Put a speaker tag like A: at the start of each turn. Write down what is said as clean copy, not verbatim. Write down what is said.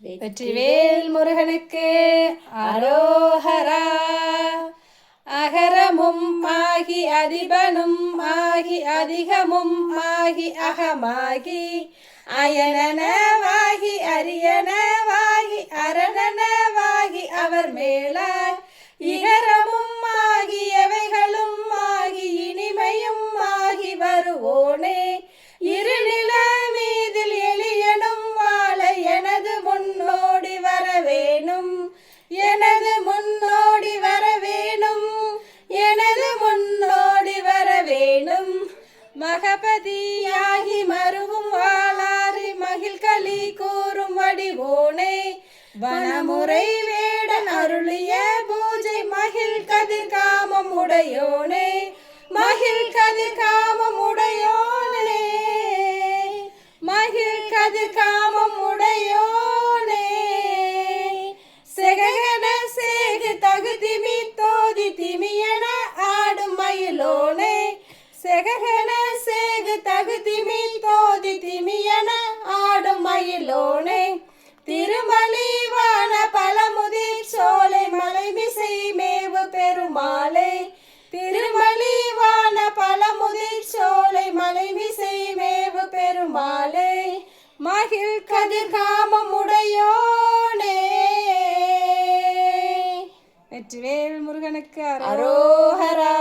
A: வெற்றிவேல் முருகனுக்கு அரோஹரா. அகரமும் ஆகி அதிபனும் ஆகி அதிகமும் ஆகி அகமாகி அயனனவாகி அரியனவாகி அரணனவாகி அவர் மேலாய் இகரமும் ஆகி எவைகளும் ஆகி இனிமையும் ஆகி வருவோனே இருநில மீதில் எளியனும் வாழ எனது முன்னோடி வரவேணும் எனது முன்னோடி வரவேணும் எனது முன்னோடி வரவேணும் மகபதியாகி மருவும் வாளாரி மகிழ்களி கூறும் வடிவோனே வனமுறை வேடன் அருளிய பூஜை மகிழ் கதிர் காமம் உடையோனே மகிழ் கதிர் காமம் உடையோனே மகிழ் கதிர் காமம் உடையோனே செகன சேகு தகுதிமி தோதி திமியன ஆடும் மயிலோனே செகன சேகு தகுதிமி தோதி திமியன ஆடும் மயிலோனே திருமலிவான பழமுதிர் சோலை மலைமிசை மேவு பெருமாளே திருமலிவான பழமுதிர் சோலை மலைமிசை மேவு பெருமாளே மகிழ் கதிர் காமம் உடையோனே. வெற்றிவேல் முருகனுக்கு அரோஹரா.